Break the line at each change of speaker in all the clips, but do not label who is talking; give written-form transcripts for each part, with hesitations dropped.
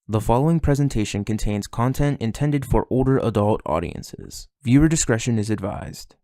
The following presentation contains content intended for older adult audiences. Viewer discretion is advised.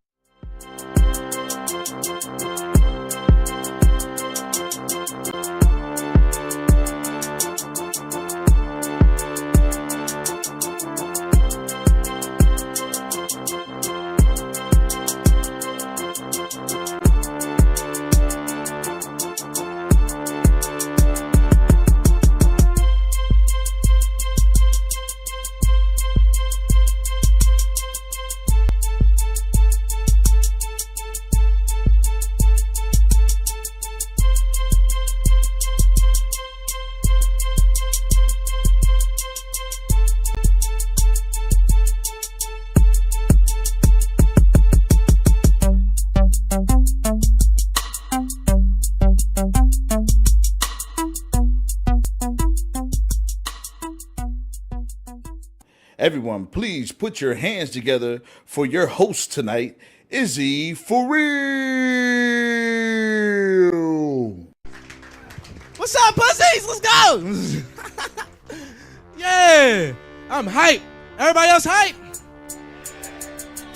Everyone, please put your hands together for your host tonight, Izzy For Real.
What's up, pussies? Let's go! Yeah, I'm hype. Everybody else hype?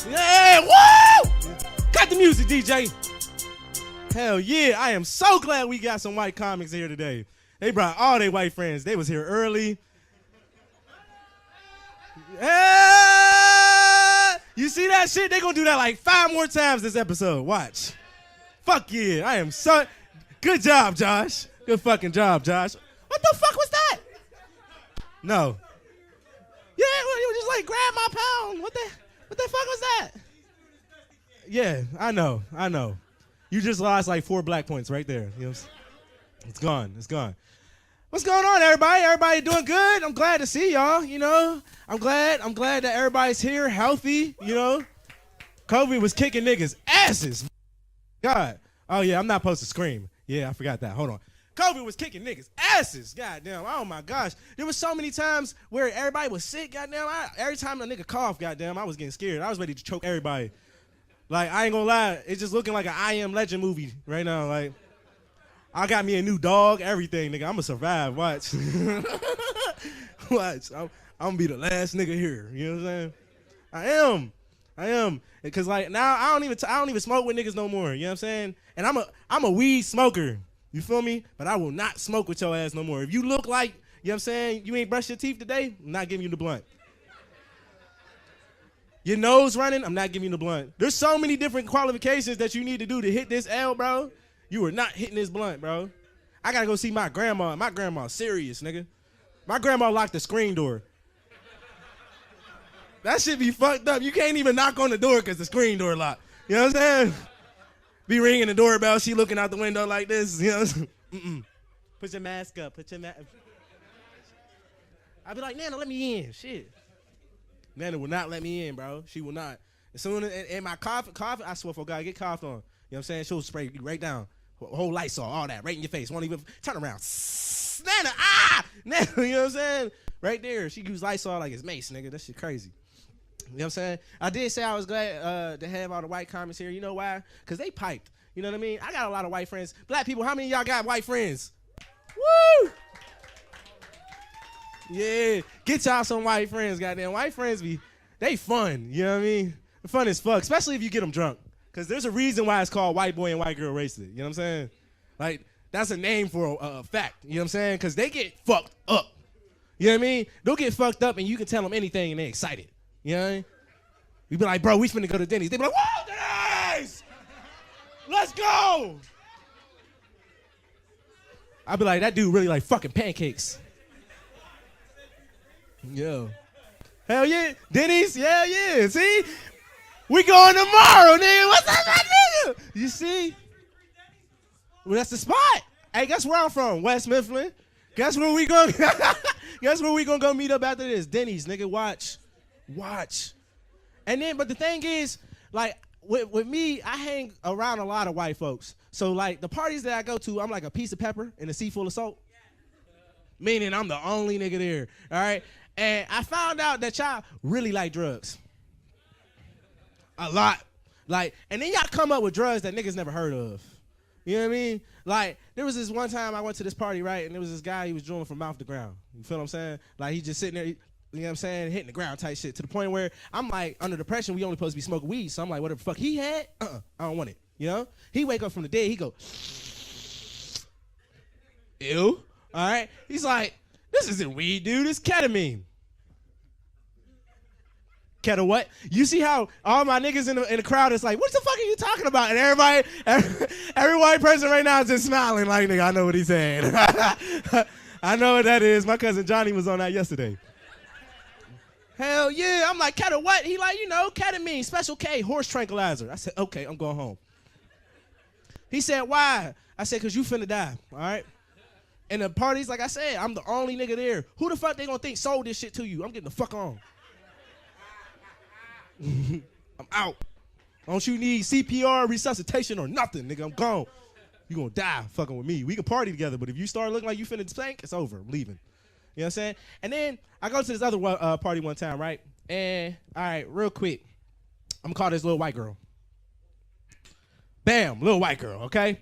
Yeah, woo! Cut the music, DJ. Hell yeah, I am so glad we got some white comics here today. They brought all their white friends. They was here early. You see that shit? They gonna do that like 5 more times this episode. Watch. Fuck yeah. I am so... Good job, Josh. Good fucking job, Josh. What the fuck was that? No. Yeah, you just like grab my pound. What the fuck was that? Yeah, I know. You just lost like 4 black points right there. You know what I'm saying? It's gone. What's going on, everybody? Everybody doing good? I'm glad to see y'all, you know. I'm glad that everybody's here, healthy, you know. COVID was kicking niggas' asses. God. Oh, yeah, I'm not supposed to scream. Yeah, I forgot that. Hold on. COVID was kicking niggas' asses. Goddamn. Oh, my gosh. There was so many times where everybody was sick, goddamn. Every time a nigga coughed, goddamn, I was getting scared. I was ready to choke everybody. Like, I ain't gonna lie. It's just looking like an I Am Legend movie right now, like. I got me a new dog, everything, nigga. I'm gonna survive. Watch. Watch. I'm gonna be the last nigga here. You know what I'm saying? I am. Cause like now I don't even smoke with niggas no more. You know what I'm saying? And I'm a weed smoker. You feel me? But I will not smoke with your ass no more. If you look like, you know what I'm saying, you ain't brushed your teeth today, I'm not giving you the blunt. Your nose running, I'm not giving you the blunt. There's so many different qualifications that you need to do to hit this L, bro. You are not hitting this blunt, bro. I gotta go see my grandma. My grandma's serious, nigga. My grandma locked the screen door. That shit be fucked up. You can't even knock on the door because the screen door locked. You know what I'm saying? Be ringing the doorbell. She looking out the window like this. You know what I'm saying? Put your mask up. I be like, Nana, let me in. Shit. Nana will not let me in, bro. She will not. As soon as, and my cough, I swear for God, get coughed on. You know what I'm saying? She'll spray you right down. Whole Lysol, all that, right in your face. Won't even turn around. Nana, Nana, you know what I'm saying? Right there. She used Lysol like it's mace, nigga. That shit crazy. You know what I'm saying? I did say I was glad to have all the white comments here. You know why? Because they piped. You know what I mean? I got a lot of white friends. Black people, how many of y'all got white friends? Woo! Yeah. Get y'all some white friends, goddamn. White friends they fun. You know what I mean? They're fun as fuck, especially if you get them drunk. Because there's a reason why it's called white boy and white girl racist. You know what I'm saying? Like, that's a name for a fact. You know what I'm saying? Because they get fucked up. You know what I mean? They'll get fucked up and you can tell them anything and they're excited. You know what I mean? You be like, bro, we finna go to Denny's. They be like, whoa, Denny's! Let's go! I be like, that dude really like fucking pancakes. Yo. Hell yeah. Denny's? Yeah. See? We going tomorrow, nigga. What's up, my nigga? You see? Well, that's the spot. Hey, guess where I'm from? West Mifflin. Guess where we gonna go meet up after this? Denny's, nigga. Watch. And then, but the thing is, like, with me, I hang around a lot of white folks. So, like, the parties that I go to, I'm like a piece of pepper in a sea full of salt. Meaning I'm the only nigga there, all right? And I found out that y'all really like drugs. A lot. Like, and then y'all come up with drugs that niggas never heard of. You know what I mean? Like, there was this one time I went to this party, right? And there was this guy, he was drilling from mouth to ground. You feel what I'm saying? Like, he just sitting there, you know what I'm saying, hitting the ground type shit, to the point where I'm like, under depression, we only supposed to be smoking weed. So I'm like, whatever the fuck he had, I don't want it. You know? He wake up from the dead, he go, ew. All right? He's like, this isn't weed, dude. It's ketamine. Keta what? You see how all my niggas in the crowd is like, what the fuck are you talking about? And every white person right now is just smiling like, nigga, I know what he's saying. I know what that is. My cousin Johnny was on that yesterday. Hell yeah. I'm like, Keta what? He like, you know, ketamine, special K, horse tranquilizer. I said, okay, I'm going home. He said, why? I said, because you finna die, all right? And the parties, like I said, I'm the only nigga there. Who the fuck they gonna think sold this shit to you? I'm getting the fuck on. I'm out. Don't you need CPR, resuscitation, or nothing, nigga. I'm gone. You gonna die fucking with me. We can party together, but if you start looking like you finna spank, it's over. I'm leaving. You know what I'm saying? And then I go to this other party one time, right? And, all right, real quick. I'm gonna call this little white girl. Bam, little white girl, okay?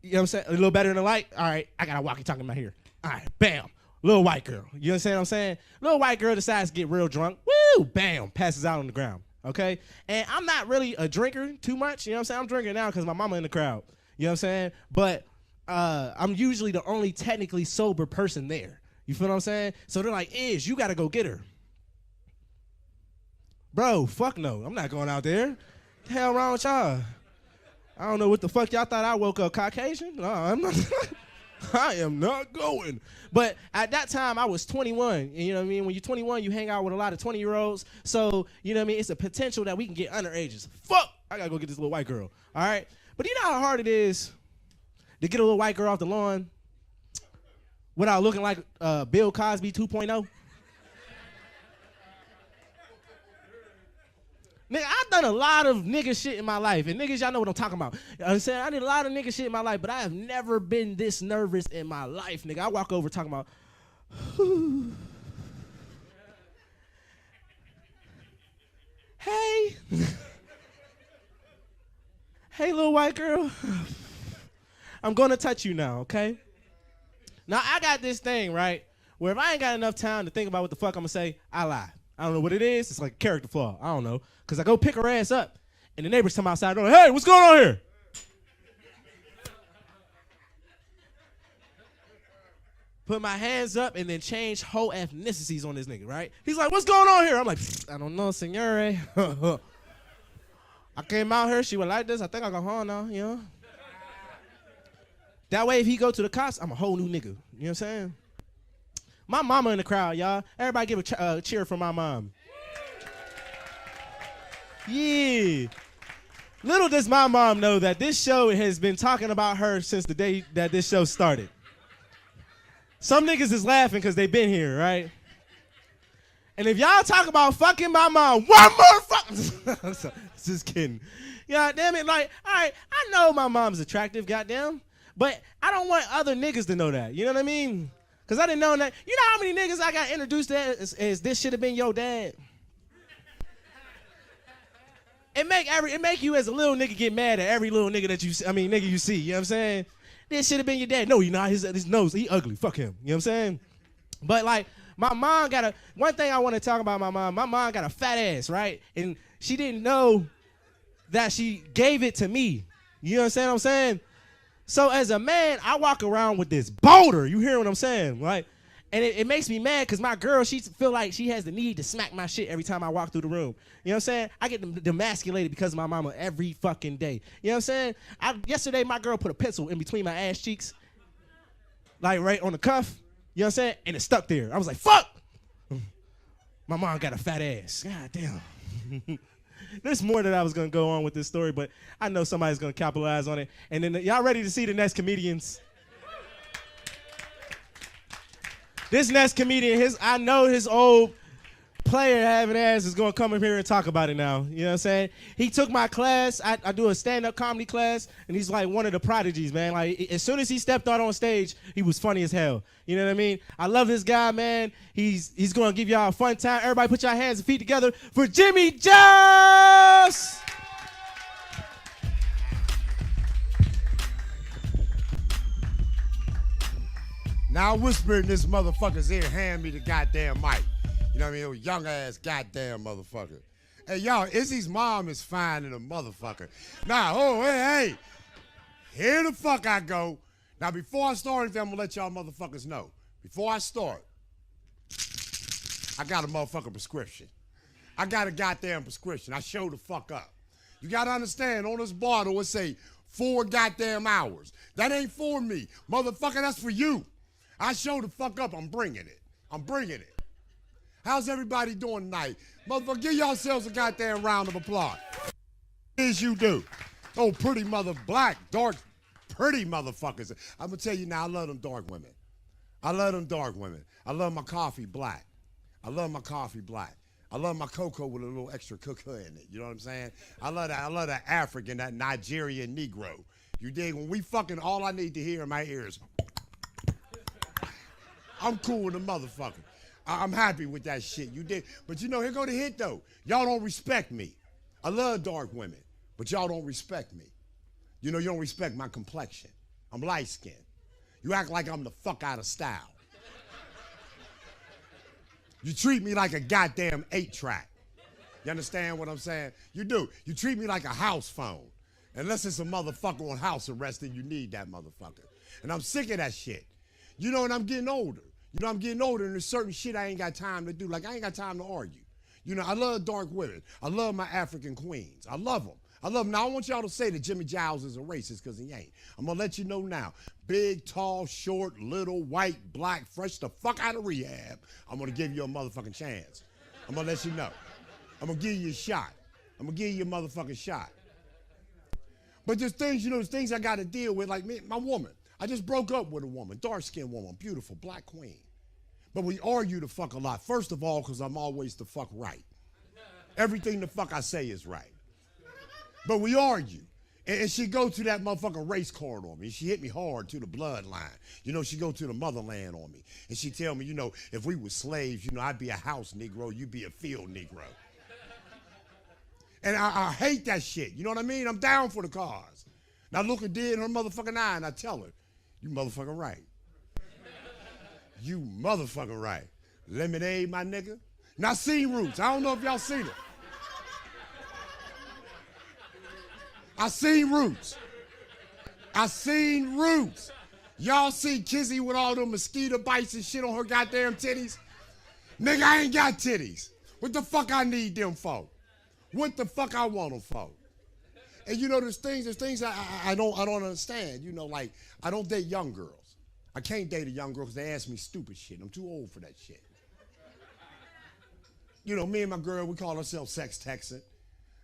You know what I'm saying? A little better than the light? All right, I got a walkie-talkie in my ear. All right, bam. Little white girl. You understand what I'm saying? Little white girl decides to get real drunk. Woo! Bam! Passes out on the ground. Okay? And I'm not really a drinker too much. You know what I'm saying? I'm drinking now because my mama in the crowd. You know what I'm saying? But I'm usually the only technically sober person there. You feel what I'm saying? So they're like, you got to go get her. Bro, fuck no. I'm not going out there. What the hell wrong with y'all? I don't know what the fuck y'all thought I woke up Caucasian. No, I'm not. I am not going. But at that time, I was 21. And you know what I mean? When you're 21, you hang out with a lot of 20-year-olds. So, you know what I mean? It's a potential that we can get underages. Fuck! I got to go get this little white girl. All right? But you know how hard it is to get a little white girl off the lawn without looking like Bill Cosby 2.0? Nigga, I've done a lot of nigga shit in my life, and niggas, y'all know what I'm talking about. You know what I'm saying? I did a lot of nigga shit in my life, but I have never been this nervous in my life, nigga. I walk over talking about, hey. Hey, little white girl. I'm going to touch you now, okay? Now, I got this thing, right, where if I ain't got enough time to think about what the fuck I'm going to say, I lie. I don't know what it is. It's like a character flaw. I don't know. Because I go pick her ass up, and the neighbors come outside going, hey, what's going on here? Put my hands up and then change whole ethnicities on this nigga, right? He's like, what's going on here? I'm like, I don't know, senore. I came out here. She was like this. I think I go home now, you know? That way, if he go to the cops, I'm a whole new nigga. You know what I'm saying? My mama in the crowd, y'all. Everybody give a cheer for my mom. Yeah. Little does my mom know that this show has been talking about her since the day that this show started. Some niggas is laughing because they been here, right? And if y'all talk about fucking my mom, one more fuck. Just kidding. Yeah, damn it. Like, all right, I know my mom's attractive, goddamn. But I don't want other niggas to know that. You know what I mean? Because I didn't know that. You know how many niggas I got introduced to as this should have been your dad? It make you as a little nigga get mad at every little nigga that you see. You know what I'm saying? This should have been your dad. No, you not. His nose, he ugly. Fuck him. You know what I'm saying? But like, my mom got one thing I want to talk about my mom got a fat ass, right? And she didn't know that she gave it to me. You understand what I'm saying? So as a man, I walk around with this boulder. You hear what I'm saying, right? And it makes me mad because my girl, she feel like she has the need to smack my shit every time I walk through the room. You know what I'm saying? I get demasculated because of my mama every fucking day. You know what I'm saying? Yesterday, my girl put a pencil in between my ass cheeks, like right on the cuff. You know what I'm saying? And it stuck there. I was like, fuck! My mom got a fat ass. God damn. There's more that I was going to go on with this story, but I know somebody's going to capitalize on it. And then y'all ready to see the next comedians? This next comedian, I know his old player having ass is going to come in here and talk about it now. You know what I'm saying? He took my class. I do a stand-up comedy class, and he's like one of the prodigies, man. Like, as soon as he stepped out on stage, he was funny as hell. You know what I mean? I love this guy, man. He's going to give y'all a fun time. Everybody put your hands and feet together for Jimmy Giles!
Now I whisper in this motherfucker's ear, hand me the goddamn mic. You know what I mean? Young ass goddamn motherfucker. Hey, y'all, Izzy's mom is fine in a motherfucker. Now, hey. Here the fuck I go. Now, before I start anything, I'm gonna let y'all motherfuckers know. Before I start, I got a motherfucking prescription. I got a goddamn prescription. I show the fuck up. You gotta understand, on this bottle, it say 4 goddamn hours. That ain't for me. Motherfucker, that's for you. I show the fuck up. I'm bringing it. How's everybody doing tonight? Motherfucker, give yourselves a goddamn round of applause. As you do. Oh, pretty black, dark, pretty motherfuckers. I'm gonna tell you now, I love them dark women. I love my coffee black. I love my cocoa with a little extra cocoa in it. You know what I'm saying? I love that African, that Nigerian Negro. You dig? When we fucking, all I need to hear in my ears. I'm cool with the motherfucker. I'm happy with that shit. You dig? But you know, here go the hit though. Y'all don't respect me. I love dark women, but y'all don't respect me. You know, you don't respect my complexion. I'm light skinned. You act like I'm the fuck out of style. You treat me like a goddamn 8-track. You understand what I'm saying? You do. You treat me like a house phone. Unless it's a motherfucker on house arrest, then you need that motherfucker. And I'm sick of that shit. You know, and I'm getting older. And there's certain shit I ain't got time to do. Like, I ain't got time to argue. You know, I love dark women. I love my African queens. I love them. Now, I want y'all to say that Jimmy Giles is a racist, because he ain't. I'm going to let you know now. Big, tall, short, little, white, black, fresh the fuck out of rehab. I'm going to give you a motherfucking chance. I'm going to let you know. I'm going to give you a shot. I'm going to give you a motherfucking shot. But there's things I got to deal with, like me, my woman. I just broke up with a woman, dark-skinned woman, beautiful, black queen. But we argue the fuck a lot. First of all, because I'm always the fuck right. Everything the fuck I say is right. But we argue. And she go to that motherfucking race card on me. She hit me hard to the bloodline. You know, she go to the motherland on me. And she tell me, you know, if we were slaves, you know, I'd be a house Negro, you'd be a field Negro. And I hate that shit. You know what I mean? I'm down for the cause. Now look her dead in her motherfucking eye and I tell her, you motherfucking right. You motherfucking right. Lemonade, my nigga. Now, seen Roots. I don't know if y'all seen it. I seen Roots. Y'all see Kizzy with all them mosquito bites and shit on her goddamn titties? Nigga, I ain't got titties. What the fuck I need them for? What the fuck I want them for? And you know, there's things I don't understand. You know, like, I don't date young girls. I can't date a young girl because they ask me stupid shit. I'm too old for that shit. You know, me and my girl, we call ourselves sex texting.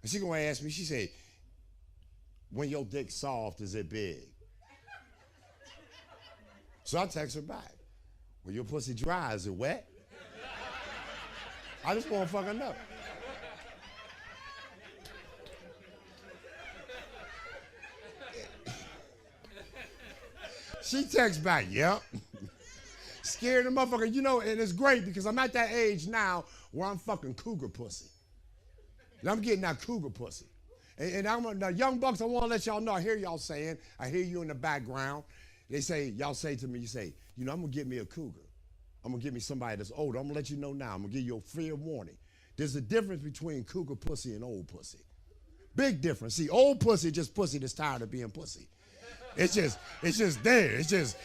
And she gonna ask me, she said, when your dick soft, is it big? So I text her back. When your pussy dry, is it wet? I just want to fucking know. She texts back, yep. Scared the motherfucker, you know, and it's great because I'm at that age now where I'm fucking cougar pussy. And I'm getting that cougar pussy. And I'm now, young bucks, I want to let y'all know, I hear y'all saying, I hear you in the background. They say, y'all say to me, you say, you know, I'm going to get me a cougar. I'm going to get me somebody that's older. I'm going to let you know now. I'm going to give you a fair warning. There's a difference between cougar pussy and old pussy. Big difference. See, old pussy is just pussy that's tired of being pussy. It's just there. It's just.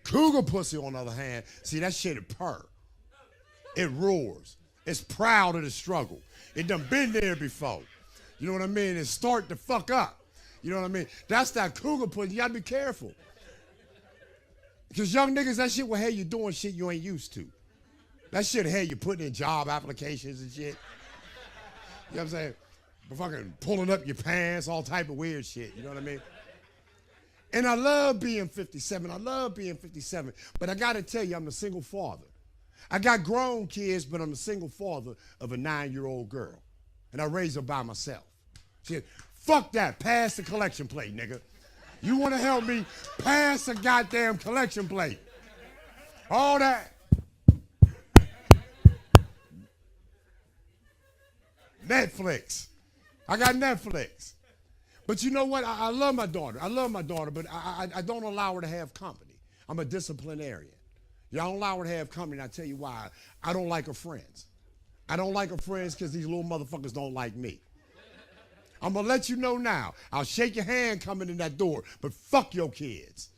Cougar pussy, on the other hand, see, that shit, it purr. It roars. It's proud of the struggle. It done been there before. You know what I mean? It start to fuck up. You know what I mean? That's that cougar pussy. You gotta be careful. Because young niggas, that shit will have you doing shit you ain't used to. That shit will have you putting in job applications and shit. You know what I'm saying? Fucking pulling up your pants, all type of weird shit. You know what I mean? And I love being 57. But I got to tell you, I'm a single father. I got grown kids, but I'm a single father of a 9-year-old girl. And I raised her by myself. She said, fuck that. Pass the collection plate, nigga. You want to help me? Pass the goddamn collection plate. All that. Netflix. I got Netflix. But you know what? I love my daughter. I love my daughter, but I don't allow her to have company. I'm a disciplinarian. Y'all don't allow her to have company, and I tell you why. I don't like her friends. I don't like her friends because these little motherfuckers don't like me. I'm going to let you know now. I'll shake your hand coming in that door, but fuck your kids.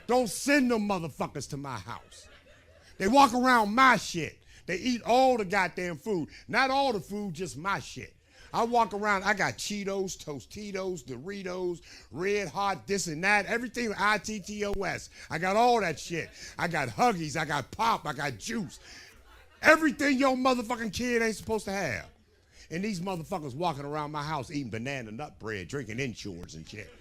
Don't send them motherfuckers to my house. They walk around my shit. They eat all the goddamn food. Not all the food, just my shit. I walk around, I got Cheetos, Tostitos, Doritos, Red Hot, this and that, everything ITTOS. I got all that shit. I got Huggies, I got pop, I got juice. Everything your motherfucking kid ain't supposed to have. And these motherfuckers walking around my house eating banana nut bread, drinking insurance and shit.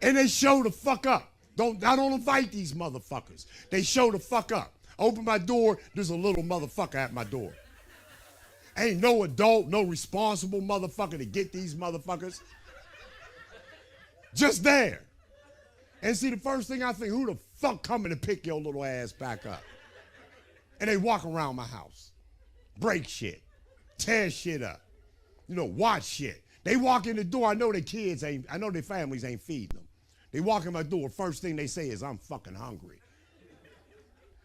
And they show the fuck up. I don't invite these motherfuckers. They show the fuck up. Open my door, there's a little motherfucker at my door. Ain't no adult, no responsible motherfucker to get these motherfuckers. Just there. And see, the first thing I think, who the fuck coming to pick your little ass back up? And they walk around my house. Break shit. Tear shit up. Watch shit. They walk in the door, I know their families ain't feeding them. They walk in my door, first thing they say is, I'm fucking hungry.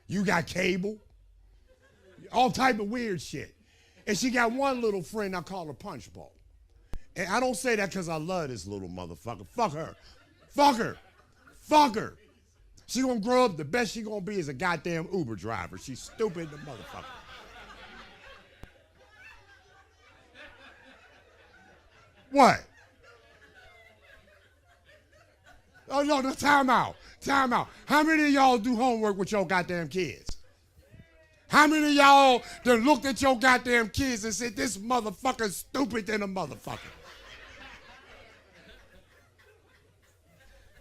You got cable? All type of weird shit. And she got one little friend I call her Punch Bowl. And I don't say that because I love this little motherfucker. Fuck her. Fuck her. Fuck her. She gonna grow up, the best she gonna be is a goddamn Uber driver. She's stupid, the motherfucker. What? Oh, no, time out. Time out. How many of y'all do homework with your goddamn kids? How many of y'all done looked at your goddamn kids and said, this motherfucker's stupid than a motherfucker?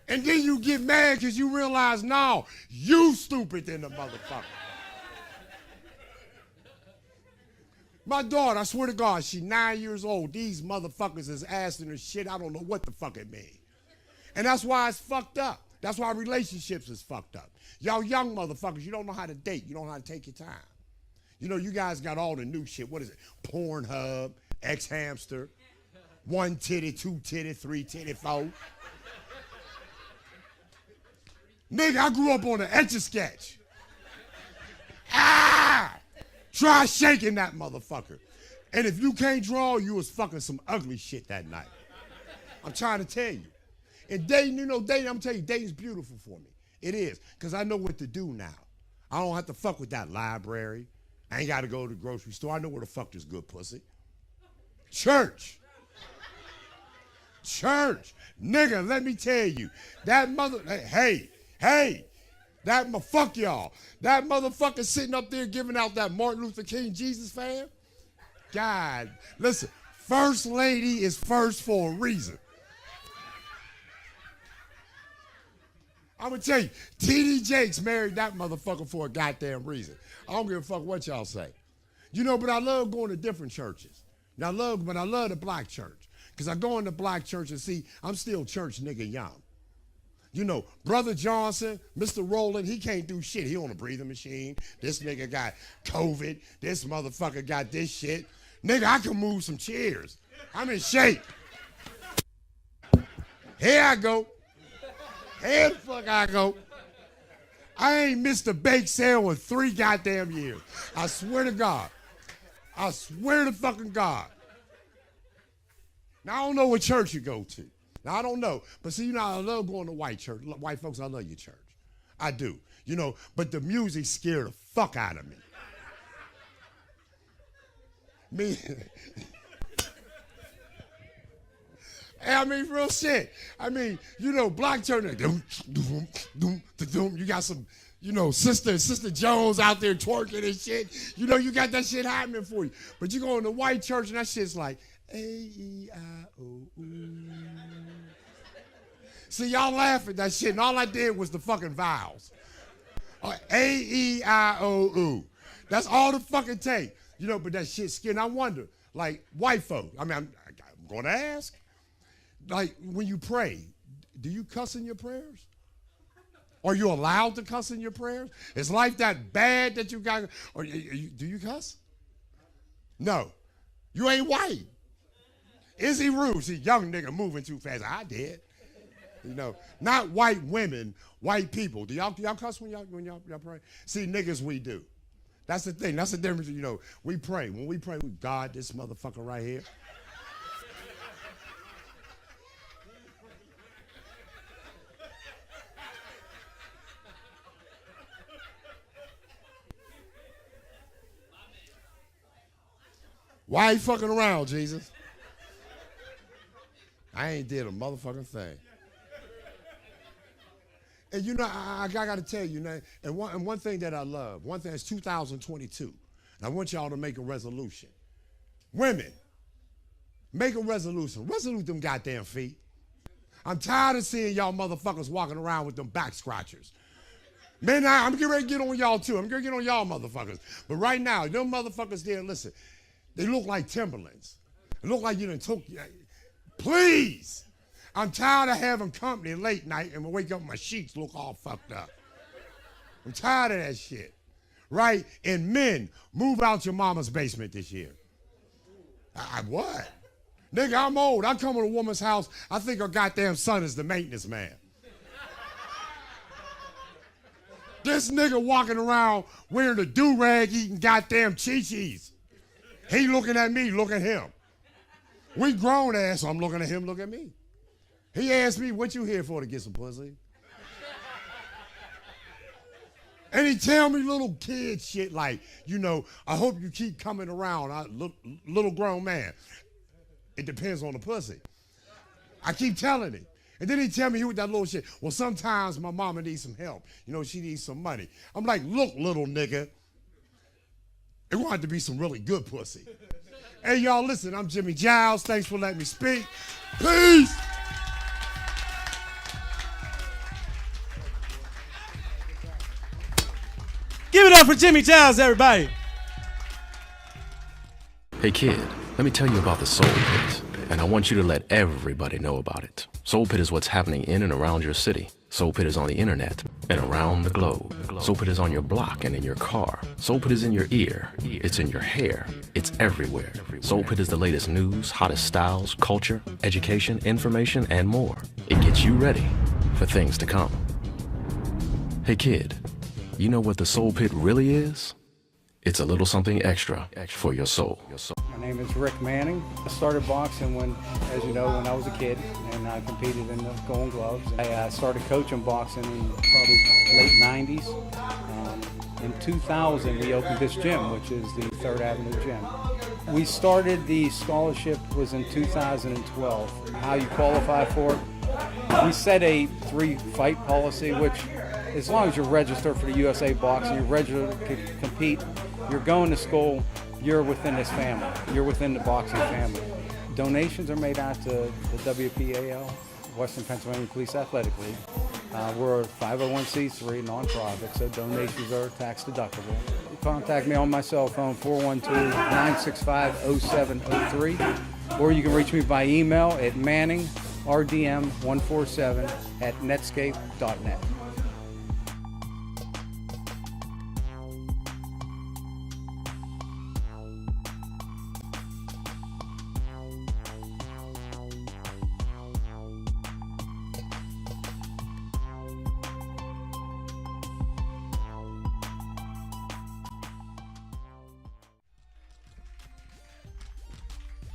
And then you get mad because you realize, no, you stupid than a motherfucker. My daughter, I swear to God, she's 9 years old. These motherfuckers is asking her shit. I don't know what the fuck it means. And that's why it's fucked up. That's why relationships is fucked up. Y'all young motherfuckers, you don't know how to date. You don't know how to take your time. You guys got all the new shit. What is it? Pornhub, X-Hamster, 1 titty, 2 titty, 3 titty, 4. Nigga, I grew up on an Etch-a-Sketch. Try shaking that motherfucker. And if you can't draw, you was fucking some ugly shit that night. I'm trying to tell you. And dating, I'm telling you, dating's beautiful for me. It is, because I know what to do now. I don't have to fuck with that library. I ain't got to go to the grocery store. I know where the fuck there's good pussy. Church. Church. Nigga, let me tell you, that fuck y'all. That motherfucker sitting up there giving out that Martin Luther King Jesus fan. God, listen, first lady is first for a reason. I'm going to tell you, T.D. Jakes married that motherfucker for a goddamn reason. I don't give a fuck what y'all say. But I love going to different churches. But I love the black church. Because I go in the black church and see, I'm still church nigga young. Brother Johnson, Mr. Rowland, he can't do shit. He on a breathing machine. This nigga got COVID. This motherfucker got this shit. Nigga, I can move some chairs. I'm in shape. Here I go. Here the fuck I go. I ain't missed a bake sale in 3 goddamn years. I swear to God. I swear to fucking God. Now, I don't know what church you go to. Now, I don't know. But see, I love going to white church. White folks, I love your church. I do. But the music scared the fuck out of me. Real shit. Black church, you got some, Sister Jones out there twerking and shit. You got that shit happening for you. But you go in the white church and that shit's like, A-E-I-O-U. See, y'all laugh at that shit, and all I did was the fucking vowels. A-E-I-O-U. That's all the fucking take. But that shit skin. I wonder, like, white folk, I'm going to ask. Like, when you pray, do you cuss in your prayers? Are you allowed to cuss in your prayers? Is life that bad that you got? Or do you cuss? No. You ain't white. Is he rude? See, young nigga moving too fast. I did. You know, not white women, white people. Do y'all cuss when y'all pray? See, niggas, we do. That's the thing. That's the difference. You know, we pray. When we pray, we God this motherfucker right here. Why you fucking around, Jesus? I ain't did a motherfucking thing. And you know, I got to tell you, and one thing that I love, one thing is 2022, and I want y'all to make a resolution. Women, make a resolution. Resolute them goddamn feet. I'm tired of seeing y'all motherfuckers walking around with them back scratchers. Man, I'm getting ready to get on y'all too. I'm going to get on y'all motherfuckers. But right now, them motherfuckers there, listen, they look like Timberlands. They look like you done took, please. I'm tired of having company late night and wake up, my sheets look all fucked up. I'm tired of that shit, right? And men, move out your mama's basement this year. What? Nigga, I'm old. I come to a woman's house, I think her goddamn son is the maintenance man. This nigga walking around wearing a do-rag eating goddamn chi-chis. He looking at me, look at him. We grown ass, so I'm looking at him, look at me. He asked me, what you here for, to get some pussy? And he tell me little kid shit like, you know, I hope you keep coming around, little grown man. It depends on the pussy. I keep telling him. And then he tell me with that little shit, well, sometimes my mama needs some help. You know, she needs some money. I'm like, look, little nigga, it wanted to be some really good pussy. Hey, y'all, listen, I'm Jimmy Giles. Thanks for letting me speak. Peace.
Give it up for Jimmy Giles, everybody.
Hey kid, let me tell you about the Soul Pit, and I want you to let everybody know about it. Soul Pit is what's happening in and around your city. Soul Pit is on the internet and around the globe. Soul Pit is on your block and in your car. Soul Pit is in your ear. It's in your hair. It's everywhere. Soul Pit is the latest news, hottest styles, culture, education, information, and more. It gets you ready for things to come. Hey kid, you know what the Soul Pit really is? It's a little something extra for your soul.
My name is Rick Manning. I started boxing when I was a kid, and I competed in the Golden Gloves. I started coaching boxing in probably late 90s. In 2000, we opened this gym, which is the 3rd Avenue Gym. We started, the scholarship was in 2012. How you qualify for it? We set a 3-fight policy, which as long as you're registered for the USA Boxing, you're registered to compete, you're going to school, you're within this family. You're within the boxing family. Donations are made out to the WPAL, Western Pennsylvania Police Athletic League. We're a 501c3 nonprofit, so donations are tax deductible. Contact me on my cell phone, 412-965-0703, or you can reach me by email at manningrdm147@netscape.net.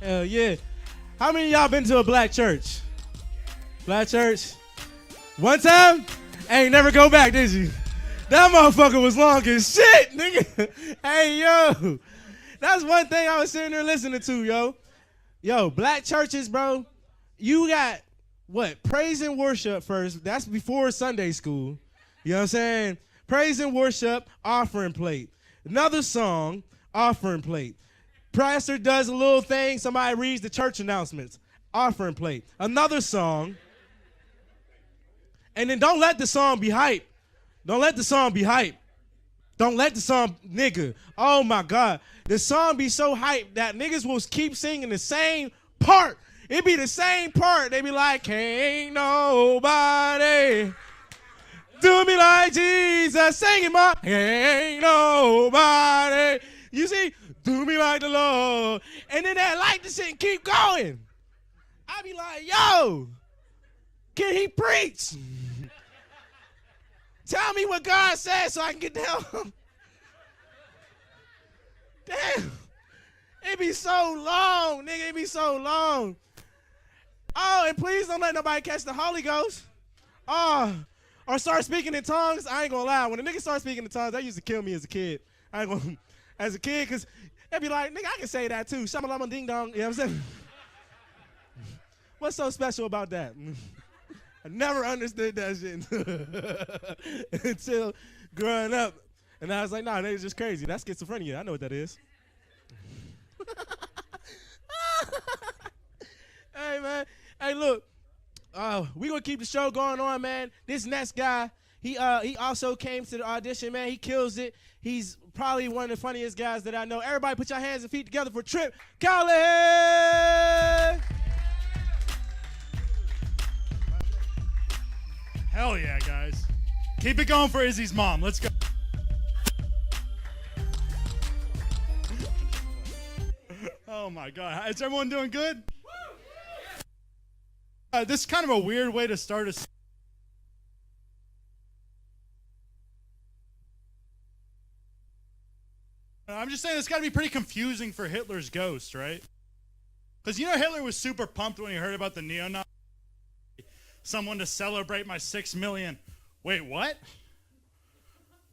Hell yeah. How many of y'all been to a black church? Black church? One time? Ain't never go back, did you? That motherfucker was long as shit, nigga. Hey, yo. That's one thing I was sitting there listening to, yo. Yo, black churches, bro. You got, what, praise and worship first. That's before Sunday school. You know what I'm saying? Praise and worship, offering plate. Another song, offering plate. Pastor does a little thing. Somebody reads the church announcements. Offering plate. Another song. And then don't let the song be hype. Don't let the song be hype. Don't let the song, nigga. Oh my God. The song be so hype that niggas will keep singing the same part. It be the same part. They be like, can't nobody. Do me like Jesus, singing my ain't nobody. You see, do me like the Lord. And then that light the shit and keep going. I be like, yo, can he preach? Tell me what God said so I can get down. Damn. It be so long, nigga. It be so long. Oh, and please don't let nobody catch the Holy Ghost. Oh, or start speaking in tongues. I ain't gonna lie. When a nigga start speaking in tongues, that used to kill me as a kid. I ain't gonna, as a kid, because it'd be like, nigga, I can say that too. Shamalama ding dong. You know what I'm saying? What's so special about that? I never understood that shit until growing up. And I was like, nah, niggas just crazy. That's schizophrenia. I know what that is. Hey, man. Hey, look. We gonna keep the show going on, man. This next guy, he also came to the audition, man. He kills it. He's probably one of the funniest guys that I know. Everybody put your hands and feet together for Trip Calihan!
Hell yeah, guys. Keep it going for Izzy's mom. Let's go. Oh my God. Is everyone doing good? This is kind of a weird way to start a... I'm just saying it's got to be pretty confusing for Hitler's ghost, right? Because you know Hitler was super pumped when he heard about the neo-Nazis. Someone to celebrate my 6 million. Wait, what?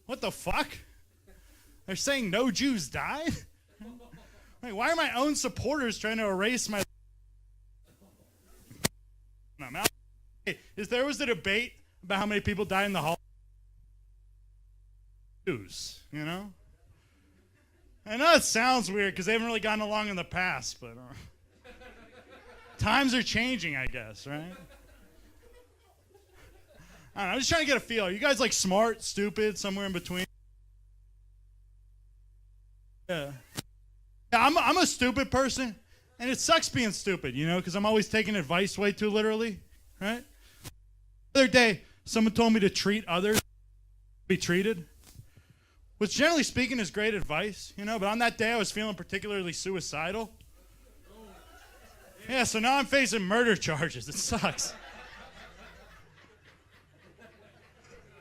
What the fuck? They're saying no Jews died? Wait, why are my own supporters trying to erase my... There was a debate about how many people died in the Holocaust. Jews, you know? I know it sounds weird because they haven't really gotten along in the past, but times are changing, I guess, right? I don't know, I'm just trying to get a feel. Are you guys like smart, stupid, somewhere in between? Yeah. I'm a stupid person, and it sucks being stupid, you know, because I'm always taking advice way too literally, right? The other day, someone told me to treat others, be treated, which generally speaking is great advice, you know, but on that day I was feeling particularly suicidal. Yeah, so now I'm facing murder charges. It sucks.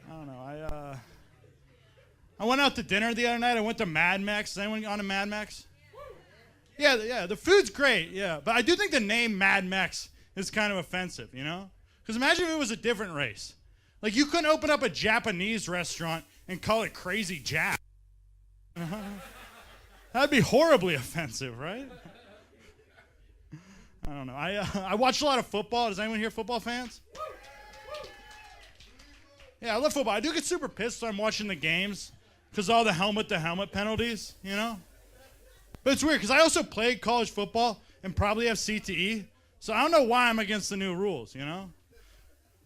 I don't know. I went out to dinner the other night. I went to Mad Max. Is anyone on to Mad Max? Yeah, the food's great, yeah. But I do think the name Mad Max is kind of offensive, you know? Because imagine if it was a different race. Like, you couldn't open up a Japanese restaurant and call it Crazy Jap. That'd be horribly offensive, right? I don't know. I watch a lot of football. Does anyone here football fans? Yeah, I love football. I do get super pissed when I'm watching the games because all the helmet-to-helmet penalties, you know? But it's weird because I also played college football and probably have CTE, so I don't know why I'm against the new rules, you know?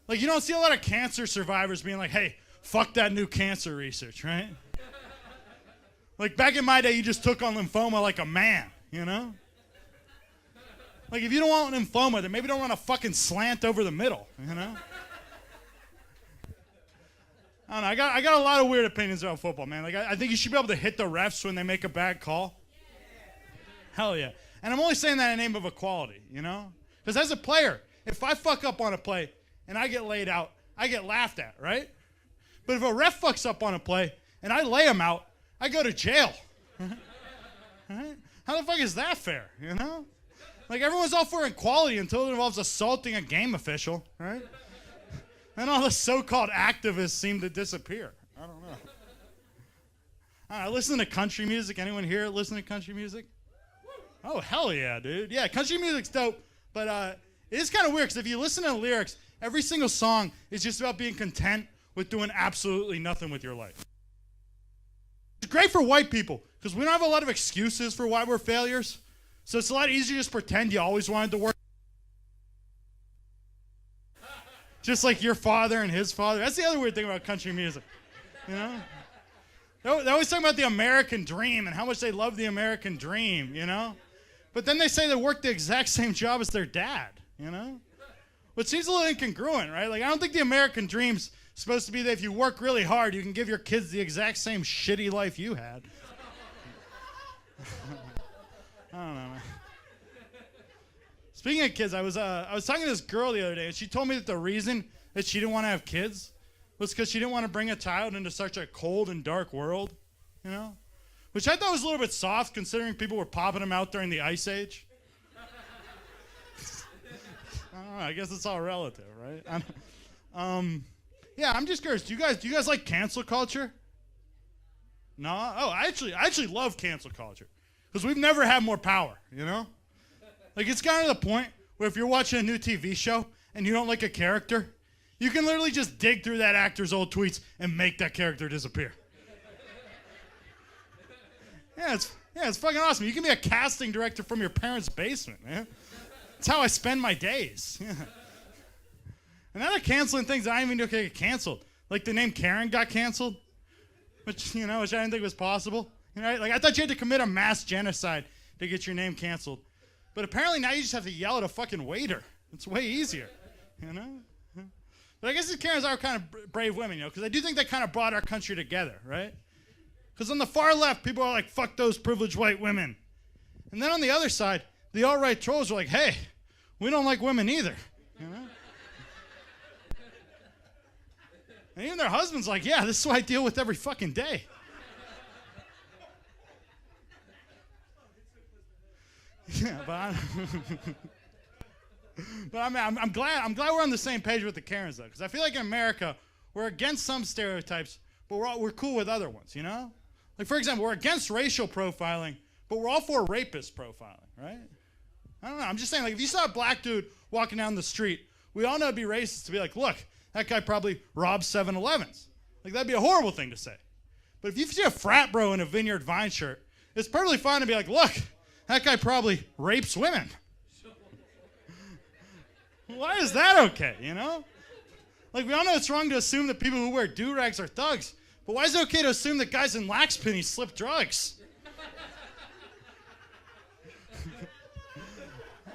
Like, you don't see a lot of cancer survivors being like, hey, fuck that new cancer research, right? Like, back in my day, you just took on lymphoma like a man, you know? Like, if you don't want lymphoma, then maybe don't run a fucking slant over the middle, you know? I don't know. I got a lot of weird opinions about football, man. Like, I think you should be able to hit the refs when they make a bad call. Hell yeah. And I'm only saying that in the name of equality, you know? Because as a player, if I fuck up on a play and I get laid out, I get laughed at, right? But if a ref fucks up on a play and I lay him out, I go to jail. Right? How the fuck is that fair, you know? Like, everyone's all for equality until it involves assaulting a game official, right? And all the so-called activists seem to disappear. I don't know. I listen to country music. Anyone here listen to country music? Oh, hell yeah, dude. Yeah, country music's dope, but it is kind of weird because if you listen to the lyrics, every single song is just about being content with doing absolutely nothing with your life. It's great for white people because we don't have a lot of excuses for why we're failures, so it's a lot easier to just pretend you always wanted to work. Just like your father and his father. That's the other weird thing about country music, you know? They always talk about the American dream and how much they love the American dream, you know? But then they say they work the exact same job as their dad, you know? Which seems a little incongruent, right? Like, I don't think the American dream's supposed to be that if you work really hard, you can give your kids the exact same shitty life you had. I don't know, man. Speaking of kids, I was talking to this girl the other day, and she told me that the reason that she didn't want to have kids was because she didn't want to bring a child into such a cold and dark world, you know? Which I thought was a little bit soft, considering people were popping them out during the Ice Age. I don't know, I guess it's all relative, right? Yeah, I'm just curious. Do you guys like cancel culture? No? Oh, I actually love cancel culture. Because we've never had more power, you know? Like, it's gotten to the point where if you're watching a new TV show and you don't like a character, you can literally just dig through that actor's old tweets and make that character disappear. Yeah, it's fucking awesome. You can be a casting director from your parents' basement, man. That's how I spend my days. Yeah. And now they're canceling things that I didn't even know get canceled. Like the name Karen got canceled, which I didn't think was possible. You know, like I thought you had to commit a mass genocide to get your name canceled. But apparently now you just have to yell at a fucking waiter. It's way easier, you know? But I guess these Karens are kind of brave women, you know, because I do think they kind of brought our country together, right? Because on the far left, people are like, fuck those privileged white women. And then on the other side, the alt-right trolls are like, hey, we don't like women either, you know? And even their husband's like, yeah, this is what I deal with every fucking day. Yeah, but I'm glad we're on the same page with the Karens, though, because I feel like in America, we're against some stereotypes, but we're cool with other ones, you know? Like, for example, we're against racial profiling, but we're all for rapist profiling, right? I don't know. I'm just saying, like, if you saw a black dude walking down the street, we all know it'd be racist to be like, look, that guy probably robbed 7-Elevens. Like, that'd be a horrible thing to say. But if you see a frat bro in a Vineyard Vine shirt, it's perfectly fine to be like, look, that guy probably rapes women. Why is that okay, you know? Like, we all know it's wrong to assume that people who wear do-rags are thugs, but why is it okay to assume that guys in lax pennies slip drugs?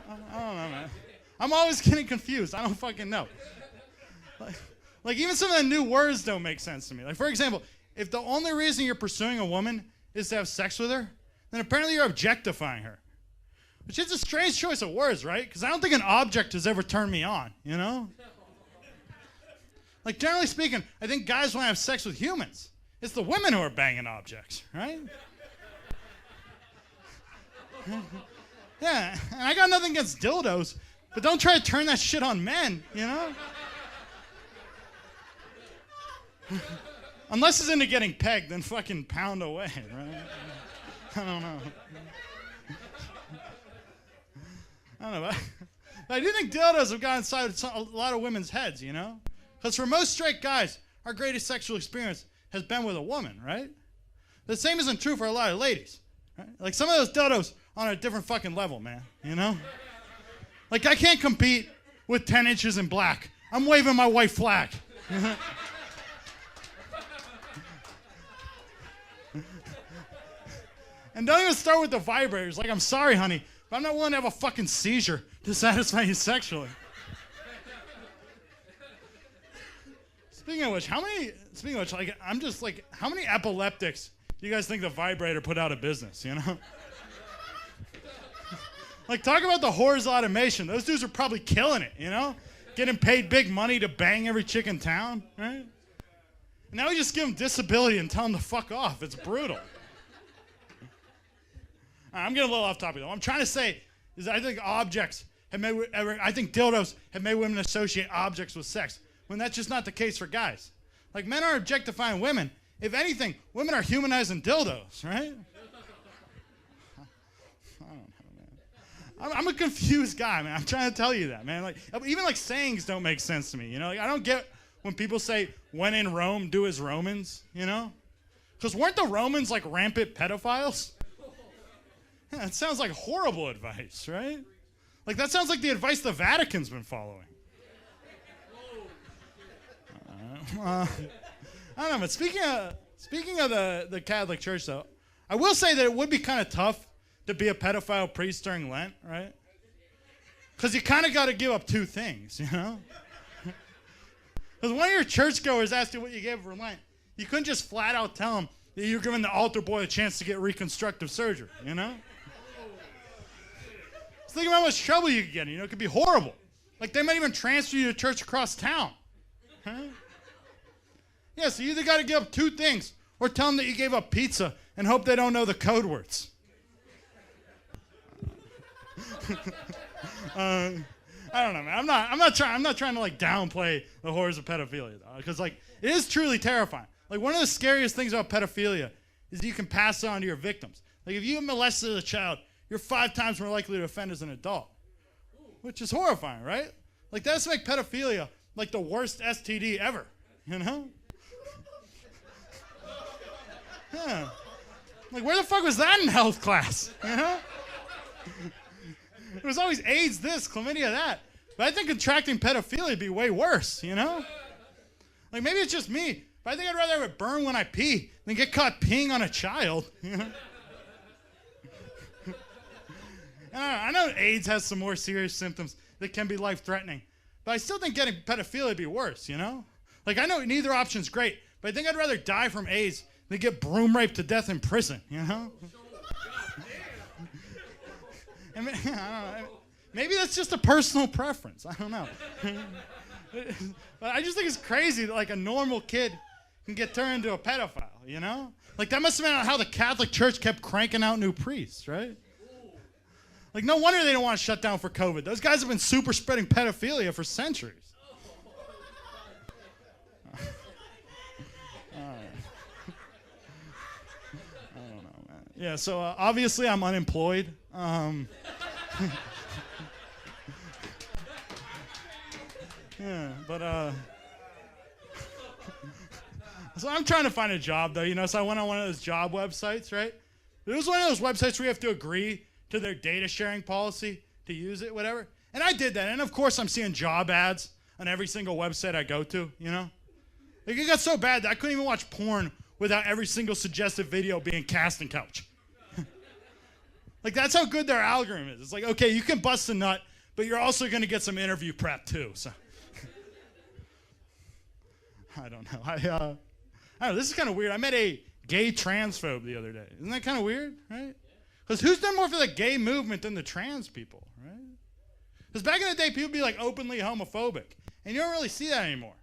I don't know, man. I'm always getting confused. I don't fucking know. Like, even some of the new words don't make sense to me. Like, for example, if the only reason you're pursuing a woman is to have sex with her, then apparently you're objectifying her. Which is a strange choice of words, right? Because I don't think an object has ever turned me on, you know? Like, generally speaking, I think guys want to have sex with humans. It's the women who are banging objects, right? Yeah, and I got nothing against dildos, but don't try to turn that shit on men, you know? Unless it's into getting pegged, then fucking pound away, right? I don't know. But I do think dildos have got inside a lot of women's heads, you know? Because for most straight guys, our greatest sexual experience has been with a woman, right? The same isn't true for a lot of ladies, right? Like, some of those dildos on a different fucking level, man, you know? Like, I can't compete with 10 inches in black. I'm waving my white flag. And don't even start with the vibrators. Like, I'm sorry, honey, but I'm not willing to have a fucking seizure to satisfy you sexually. Speaking of which, like, I'm just like, how many epileptics do you guys think the vibrator put out of business, you know? Like, talk about the whores automation. Those dudes are probably killing it, you know? Getting paid big money to bang every chick in town, right? And now we just give them disability and tell them to fuck off. It's brutal. I'm getting a little off topic, though. What I'm trying to say is I think I think dildos have made women associate objects with sex, when that's just not the case for guys. Like, men are objectifying women. If anything, women are humanizing dildos, right? I don't know, man. I'm a confused guy, man. I'm trying to tell you that, man. Like, even like sayings don't make sense to me, you know? Like, I don't get when people say, when in Rome, do as Romans, you know? Because weren't the Romans like rampant pedophiles? Yeah, that sounds like horrible advice, right? Like, that sounds like the advice the Vatican's been following. I don't know, but speaking of the Catholic Church, though, I will say that it would be kind of tough to be a pedophile priest during Lent, right? Because you kind of got to give up two things, you know? Because one of your churchgoers asked you what you gave for Lent. You couldn't just flat out tell him that you're giving the altar boy a chance to get reconstructive surgery, you know? Just think about how much trouble you could get in. You know, it could be horrible. Like, they might even transfer you to a church across town. Huh? Yeah, so you either got to give up two things, or tell them that you gave up pizza and hope they don't know the code words. I don't know, man. I'm not trying to like downplay the horrors of pedophilia, because like it is truly terrifying. Like, one of the scariest things about pedophilia is you can pass it on to your victims. Like, if you molested a child, you're 5 times more likely to offend as an adult, which is horrifying, right? Like, that's make pedophilia like the worst STD ever, you know? Yeah. Like, where the fuck was that in health class, you know? It was always AIDS this, chlamydia that. But I think contracting pedophilia would be way worse, you know? Like, maybe it's just me, but I think I'd rather have it burn when I pee than get caught peeing on a child, you know? I know AIDS has some more serious symptoms that can be life-threatening, but I still think getting pedophilia would be worse, you know? Like, I know neither option's great, but I think I'd rather die from AIDS than get broom raped to death in prison, you know? I don't know. Maybe that's just a personal preference. I don't know. But I just think it's crazy that, like, a normal kid can get turned into a pedophile, you know? Like, that must have been how the Catholic Church kept cranking out new priests, right? Like, no wonder they don't want to shut down for COVID. Those guys have been super spreading pedophilia for centuries. I don't know, man. Yeah, so obviously I'm unemployed. Yeah, but so I'm trying to find a job, though, you know, so I went on one of those job websites, right? It was one of those websites where you have to agree to their data sharing policy to use it, whatever. And I did that, and of course I'm seeing job ads on every single website I go to, you know? Like, it got so bad that I couldn't even watch porn without every single suggested video being casting couch. Like, that's how good their algorithm is. It's like, okay, you can bust a nut, but you're also going to get some interview prep too, so. I don't know. I don't know. This is kind of weird. I met a gay transphobe the other day. Isn't that kind of weird, right? Because who's done more for the gay movement than the trans people, right? Because back in the day, people would be like openly homophobic, and you don't really see that anymore.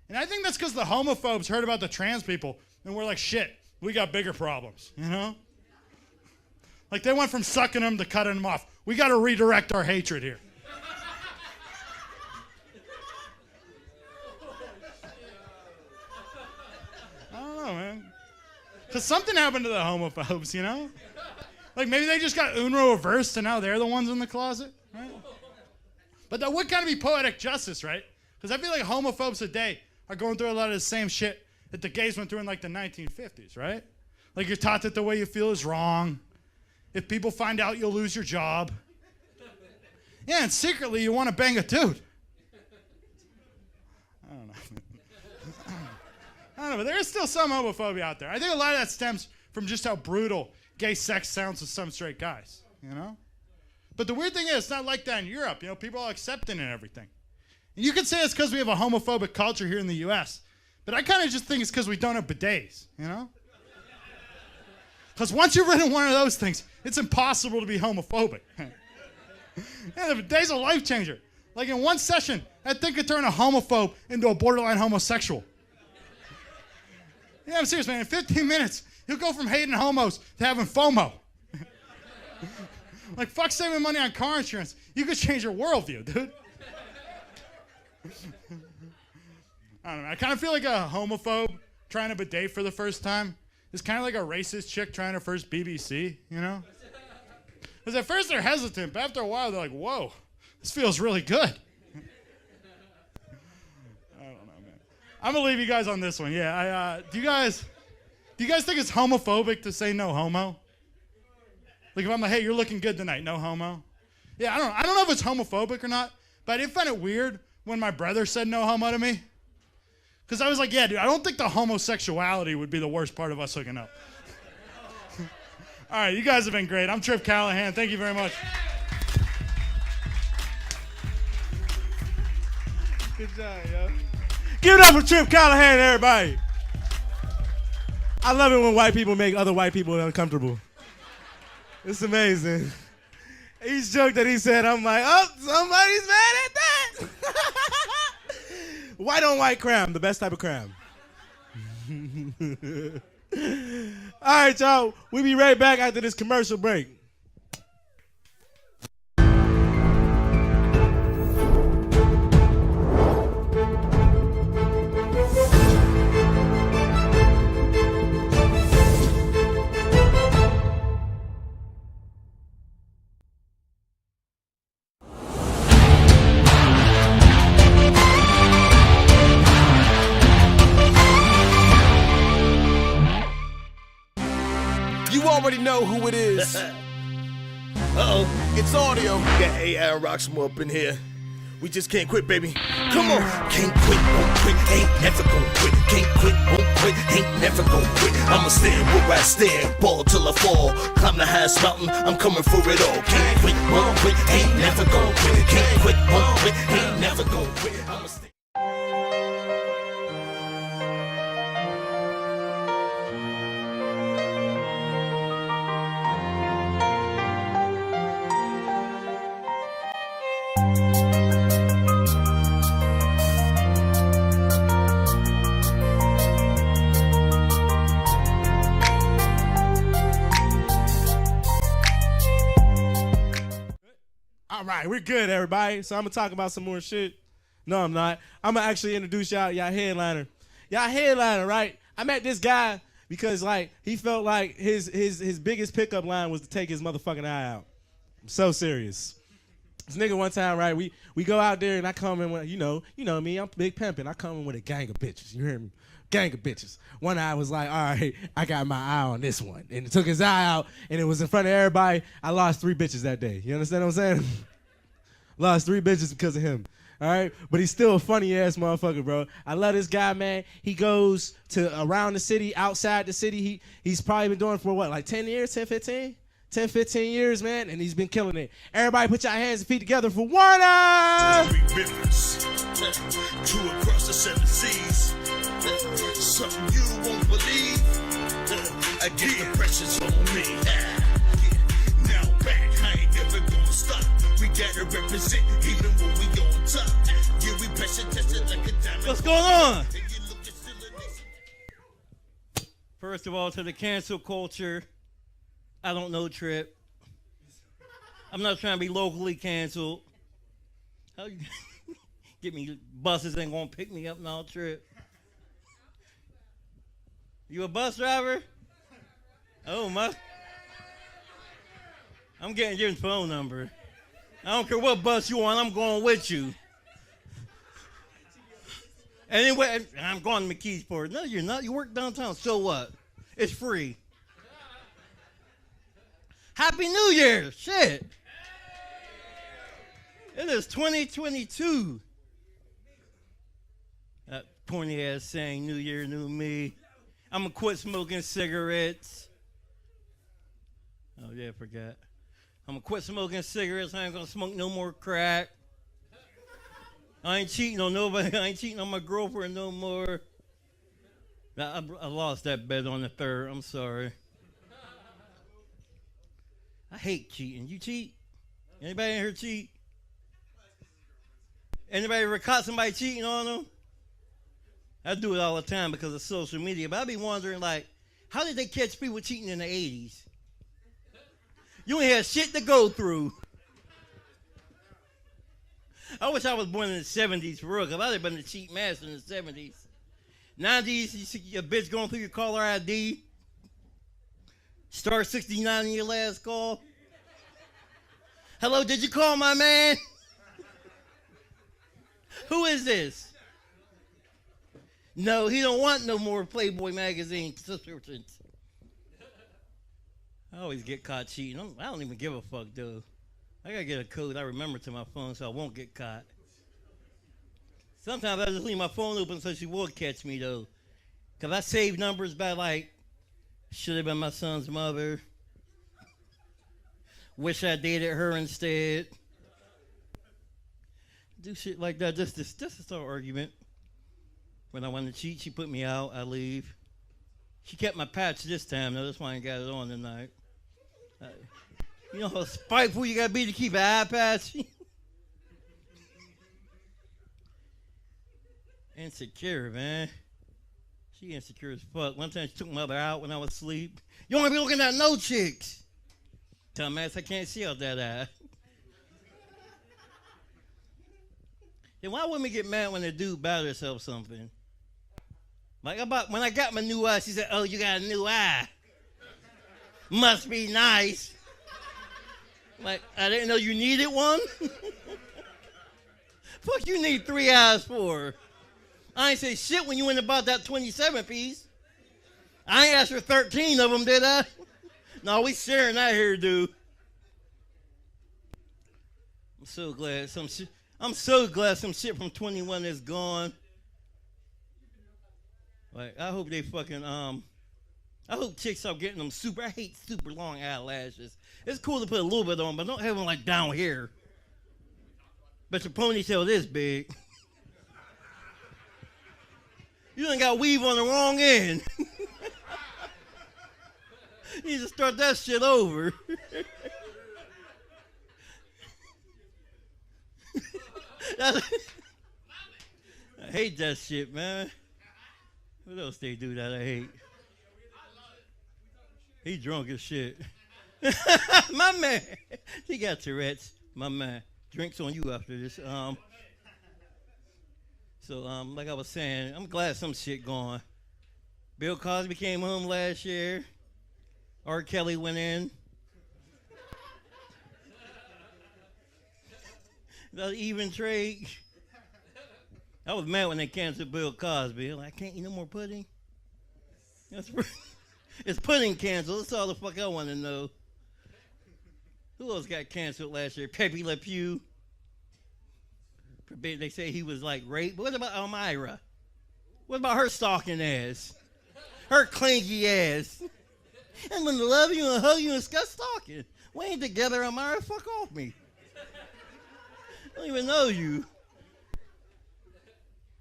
And I think that's because the homophobes heard about the trans people, and we're like, shit, we got bigger problems, you know? Like, they went from sucking them to cutting them off. We got to redirect our hatred here. I don't know, man. Because something happened to the homophobes, you know? Like, maybe they just got UNRWA reversed and now they're the ones in the closet, right? But that would kind of be poetic justice, right? Because I feel like homophobes today are going through a lot of the same shit that the gays went through in, like, the 1950s, right? Like, you're taught that the way you feel is wrong. If people find out, you'll lose your job. Yeah, and secretly, you want to bang a dude. I don't know. I don't know, but there is still some homophobia out there. I think a lot of that stems from just how brutal gay sex sounds to some straight guys, you know? But the weird thing is, it's not like that in Europe. You know, people are accepting and everything. And you could say it's because we have a homophobic culture here in the U.S., but I kind of just think it's because we don't have bidets, you know? Because once you've written one of those things, it's impossible to be homophobic. Yeah, the bidet's a life changer. Like, in one session, that thing could turn a homophobe into a borderline homosexual. Yeah, I'm serious, man. In 15 minutes, he'll go from hating homos to having FOMO. Like, fuck saving money on car insurance. You could change your worldview, dude. I don't know. I kind of feel like a homophobe trying a bidet for the first time is kind of like a racist chick trying her first BBC, you know? Because at first they're hesitant, but after a while they're like, whoa, this feels really good. I don't know, man. I'm going to leave you guys on this one. Yeah, do you guys think it's homophobic to say no homo? Like, if I'm like, hey, you're looking good tonight, no homo? Yeah, I don't know if it's homophobic or not, but I did find it weird when my brother said no homo to me. Because I was like, yeah, dude, I don't think the homosexuality would be the worst part of us hooking up. All right, you guys have been great. I'm Trip Calihan. Thank you very much. Good job, yo.
Give it up for Trip Calihan, everybody. I love it when white people make other white people uncomfortable. It's amazing. Each joke that he said, I'm like, oh, somebody's mad at that. White on white crime, the best type of crime. All right, y'all. We'll be right back after this commercial break.
You already know who it is.
Uh-oh.
It's audio.
Got AI and Roxamore up in here. We just can't quit, baby. Come on. Can't quit, won't quit, ain't never gon' quit. Can't quit, won't quit, ain't never gon' quit. I'ma stand where I stand, ball till I fall. Climb the highest mountain, I'm coming for it all. Can't quit, won't quit, ain't never gon' quit. Can't quit, won't quit, ain't never gon' quit. I'ma stand.
All right, we're good, everybody. So I'm going to talk about some more shit. No, I'm not. I'm going to actually introduce y'all headliner. Y'all headliner, right? I met this guy because, like, he felt like his biggest pickup line was to take his motherfucking eye out. I'm so serious. This nigga one time, right, we go out there and I come in with, you know me, I'm big pimping. I come in with a gang of bitches. You hear me? Gang of bitches. One eye was like, all right, I got my eye on this one. And it took his eye out, and it was in front of everybody. I lost 3 bitches that day. You understand what I'm saying? Lost 3 bitches because of him. All right? But he's still a funny-ass motherfucker, bro. I love this guy, man. He goes to around the city, outside the city. He's probably been doing it for what, like 10 years, 10, 15? 10, 15 years, man, and he's been killing it. Everybody put your hands and feet together for Warner!
3 rivers, 2 across the 7 seas. Something you won't believe. I get the pressure's on me. Now back, I ain't never gonna stop. We gotta represent even when we on top. Yeah, we pressure tested like a diamond.
What's going on? First of all, to the cancel culture, I don't know Trip. I'm not trying to be locally canceled. How you get me buses ain't gonna pick me up now, Trip. You a bus driver? Oh my! I'm getting your phone number. I don't care what bus you on. I'm going with you. Anyway, I'm going to McKeesport. No, you're not. You work downtown. So what? It's free. Happy New Year! Shit. It is 2022. That pointy ass saying, "New Year, new me." I'm gonna quit smoking cigarettes. Oh yeah, I forgot. I'm gonna quit smoking cigarettes. I ain't gonna smoke no more crack. I ain't cheating on nobody. I ain't cheating on my girlfriend no more. I lost that bet on the 3rd. I'm sorry. I hate cheating. You cheat? Anybody in here cheat? Anybody ever caught somebody cheating on them? I do it all the time because of social media, but I be wondering, like, how did they catch people cheating in the 80s? You ain't had shit to go through. I wish I was born in the 70s for real, because I'd have been a cheat master in the 70s. 90s, you see a bitch going through your caller ID. Star 69 in your last call. Hello, did you call my man? Who is this? No, he don't want no more Playboy magazine subscriptions. I always get caught cheating. I don't even give a fuck, though. I gotta get a code I remember to my phone so I won't get caught. Sometimes I just leave my phone open so she will catch me, though. Because I save numbers by, like, should have been my son's mother. Wish I dated her instead. Do shit like that just to start an argument. When I wanted to cheat, she put me out. I leave. She kept my patch this time, though. That's why I got it on tonight. You know how spiteful you gotta be to keep an eye patch? Insecure, man. She insecure as fuck. One time she took my mother out when I was asleep. You don't wanna be looking at no chicks. Dumbass, I can't see out that eye. Then why women get mad when a dude buy herself something? Like when I got my new eye, she said, "Oh, you got a new eye. Must be nice." Like, I didn't know you needed one. Fuck you need 3 eyes for? I ain't say shit when you went and bought that 27 piece. I ain't asked for 13 of them, did I? No, we sharing that here, dude. I'm so glad some shit from 21 is gone. Like, I hope they fucking I hope chicks stop getting them I hate super long eyelashes. It's cool to put a little bit on, but don't have them like down here. But your ponytail this big. You done got weave on the wrong end. You need to start that shit over. I hate that shit, man. What else they do that I hate? He drunk as shit. My man. He got Tourette's. My man. Drinks on you after this. So, like I was saying, I'm glad some shit gone. Bill Cosby came home last year. R. Kelly went in. That even trade. I was mad when they canceled Bill Cosby. Like, I can't eat no more pudding. It's pudding canceled. That's all the fuck I want to know. Who else got canceled last year? Pepe Le Pew. They say he was like raped. But what about Elmira? What about her stalking ass? Her clingy ass. I'm gonna love you and hug you and stop stalking. We ain't together, Elmira. Fuck off me. I don't even know you.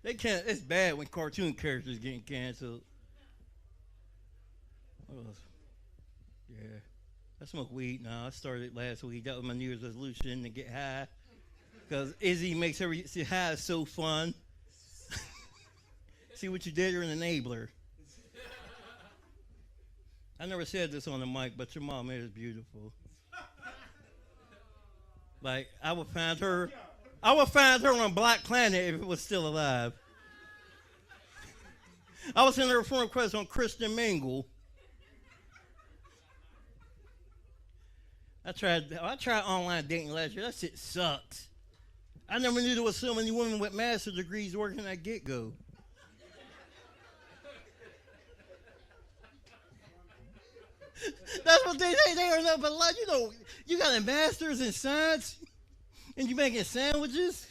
They can't. It's bad when cartoon characters getting canceled. What else? Yeah. I smoke weed now. I started last week. That was my New Year's resolution to get high. Because Izzy makes see high is so fun. See what you did? You're an enabler. I never said this on the mic, but your mom is beautiful. Like, I would find her on Black Planet if it was still alive. I was sending her a friend request on Christian Mingle. I tried online dating last year. That shit sucked. I never knew there was so many women with master's degrees working at get-go. That's what they are not, but like, you know, you got a master's in science and you making sandwiches.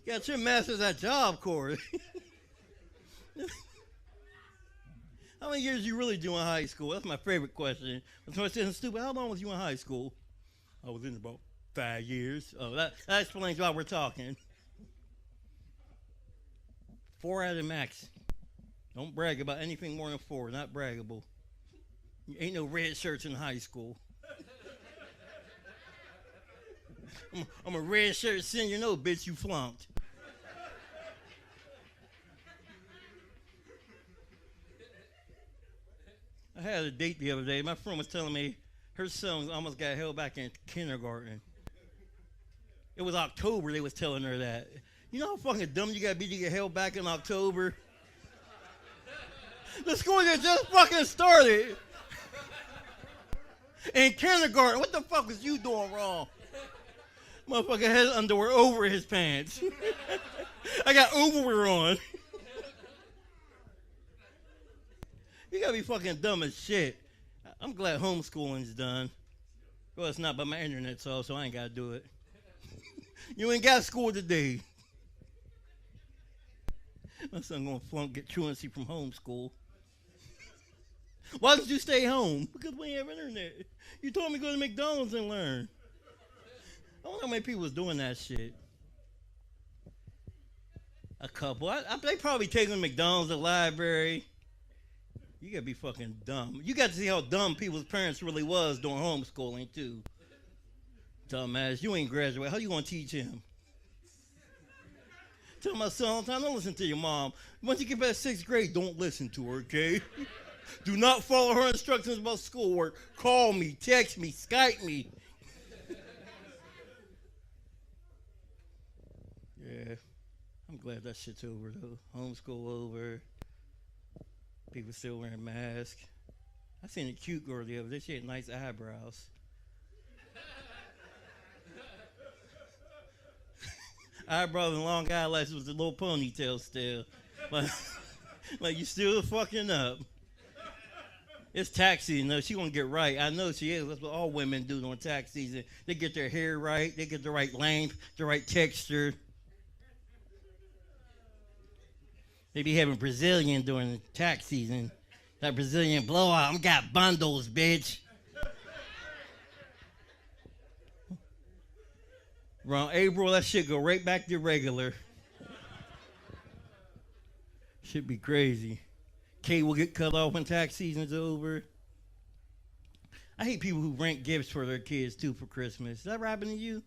You got your master's at Job Corps. How many years you really do in high school? That's my favorite question. When someone says, "Stupid, how long was you in high school?" I was in about 5 years. Oh, that explains why we're talking. 4 out of max. Don't brag about anything more than 4. Not braggable. Ain't no red shirts in high school. I'm a red shirt senior. No, bitch, you flunked. I had a date the other day. My friend was telling me her son almost got held back in kindergarten. It was October, they was telling her that. You know how fucking dumb you gotta be to get held back in October? The school year just fucking started. In kindergarten, what the fuck was you doing wrong? Motherfucker had underwear over his pants. I got overwear on. You gotta be fucking dumb as shit. I'm glad homeschooling's done. Well, it's not, but my internet's off, so I ain't gotta do it. You ain't got school today. My son gonna flunk, get truancy from homeschool. Why did you stay home? Because we ain't have internet. You told me to go to McDonald's and learn. I don't know how many people was doing that shit. A couple. They probably take them to McDonald's, the library. You gotta be fucking dumb. You got to see how dumb people's parents really was during homeschooling, too. Dumbass, you ain't graduated. How you gonna teach him? Tell my son all the time, don't listen to your mom. Once you get past 6th grade, don't listen to her, okay? Do not follow her instructions about schoolwork. Call me, text me, Skype me. Yeah, I'm glad that shit's over, though. Homeschool over. People still wearing masks. I seen a cute girl the other day. She had nice eyebrows. Eyebrows and long eyelashes with a little ponytail still. Like you still fucking up. It's tax season, though. She gonna get right. I know she is. That's what all women do during tax season. They get their hair right. They get the right length, the right texture. They be having Brazilian during the tax season. That Brazilian blowout. I'm got bundles, bitch. Around April, that shit go right back to regular. Should be crazy. Kate will get cut off when tax season's over. I hate people who rent gifts for their kids, too, for Christmas. Does that happen to you?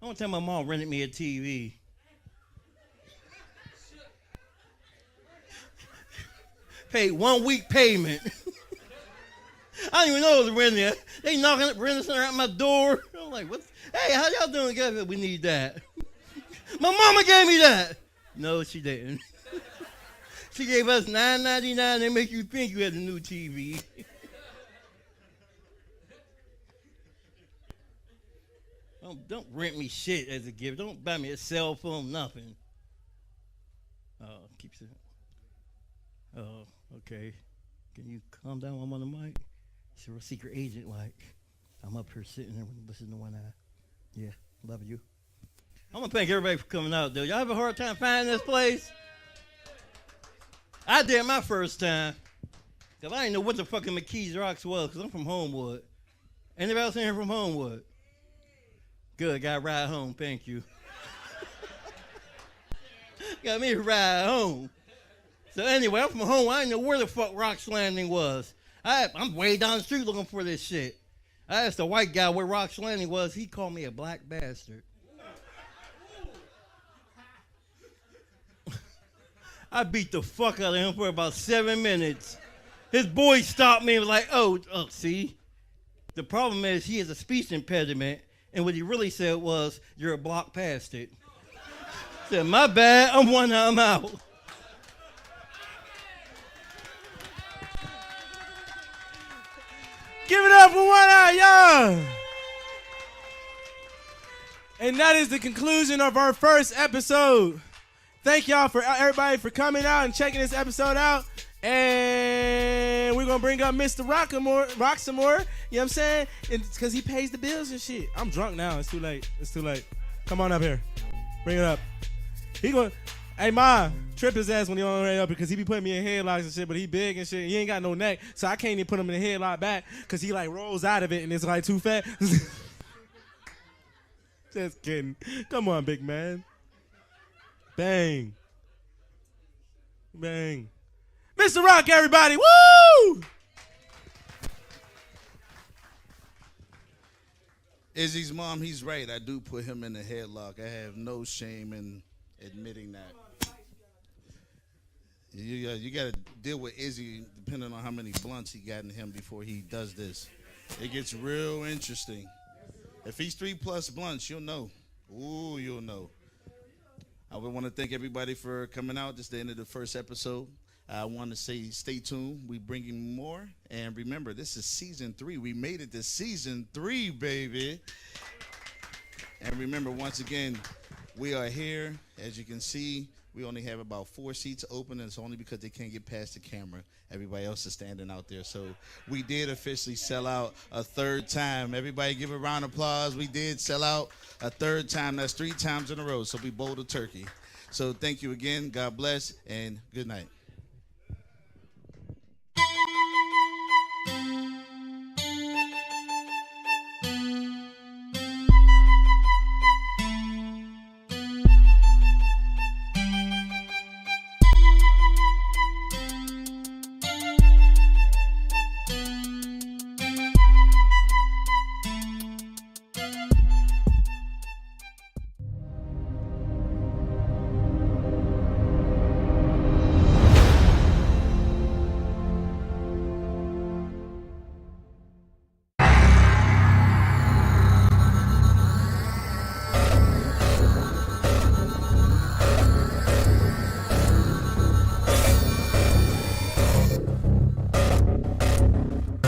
I want to tell my mom rented me a TV. Paid 1 week payment. I didn't even know it was renting. They knocking at Brenda Center at my door. I'm like, what? Hey, how y'all doing? Guys? We need that. My mama gave me that. No, she didn't. She gave us $9.99. They make you think you had a new TV. Don't rent me shit as a gift. Don't buy me a cell phone, nothing. Keeps it. Oh, okay. Can you calm down? I'm on the mic. You're a secret agent, like. I'm up here sitting there listening to one eye. Yeah, love you. I want to thank everybody for coming out, though. Y'all have a hard time finding this place? I did my first time. Because I didn't know what the fucking McKees Rocks was, because I'm from Homewood. Anybody else in here from Homewood? Good, got a ride home, thank you. Got me a ride home. So anyway, I'm from home. I didn't know where the fuck Rocks Landing was. I'm way down the street looking for this shit. I asked the white guy where Rocks Landing was. He called me a black bastard. I beat the fuck out of him for about 7 minutes. His boy stopped me and was like, oh, see? The problem is he has a speech impediment, and what he really said was, you're a block past it. Said, my bad, I'm out.
Give it up for One Eye, y'all. And that is the conclusion of our first episode. Thank y'all for everybody for coming out and checking this episode out. And we're going to bring up Mr. Roxamore. You know what I'm saying? Because he pays the bills and shit. I'm drunk now. It's too late. Come on up here. Bring it up. Hey, Ma, trip his ass when he on the way up because he be putting me in headlocks and shit, but he big and shit. He ain't got no neck, so I can't even put him in the headlock back because he like rolls out of it and it's like too fat. Just kidding. Come on, big man. Bang. Bang. Mr. Rock, everybody. Woo!
Izzy's mom, he's right. I do put him in the headlock. I have no shame in admitting that. You got to deal with Izzy depending on how many blunts he got in him before he does this. It gets real interesting. If he's 3+ blunts, you'll know. Ooh, you'll know. I would want to thank everybody for coming out. This is the end of the first episode. I want to say stay tuned. We bringing more. And remember, this is season 3. We made it to season 3, baby. And remember, once again, we are here. As you can see, we only have about 4 seats open, and it's only because they can't get past the camera. Everybody else is standing out there. So we did officially sell out a 3rd time. Everybody give a round of applause. We did sell out a 3rd time. That's 3 times in a row. So we bowled a turkey. So thank you again. God bless, and good night.